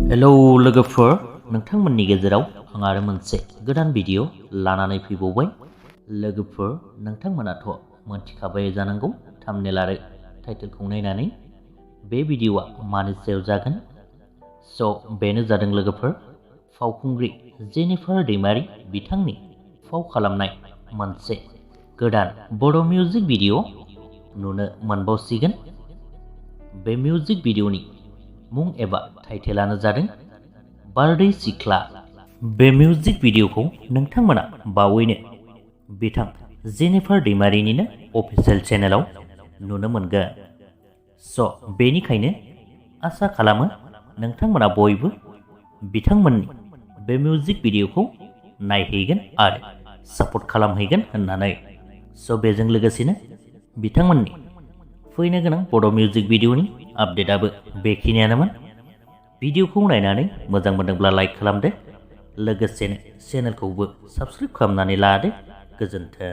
Hello लोगोफोर, नोंथांमोननि गेजेराव आं आरो मोनसे गोदान भिडिअ लानानै फैबावबाय। लोगोफोर, नोंथांमोनाथ' मोनथिखाबाय जानांगौ थाम्बनेल आरो टाइटेलखौ नायनानै बे भिडिअआ मानि सायाव जागोन। बेनो जादों लोगोफोर, फावखुंग्रि जेनिफार दैमारि बिथांनि फाव खालामनाय मोनसे गोदान बड' मिउजिक भिडिअ नुनो मोनबावसिगोन। बे मिउजिक भिडिअनि मुं एबा टाइटेलानो जादों बारदै सिख्ला। बे मिउजिक भिडिअखौ नोंथांमोना बावैनो बिथां जेनिफार दैमारिनिनो अफिसियेल चेनेलाव नुनो मोनगोन। बेनिखायनो आसा खालामो नोंथांमोना बयबो बिथांमोननि बे मिउजिक भिडिअखौ नायहैगोन आरो सापर्ट खालामहैगोन होननानै। बेजों लोगोसेनो बिथांमोननि फैनो गोनां बड' मिउजिक भिडिअनि आपडेटआबो बेखिनियानोमोन। भिडिअखौ नायनानै मोजां मोनदोंब्ला लाइक खालामदो, लोगोसेनो चेनेलखौबो साबस्क्राइब खालामनानै लादो। गोजोन्थों।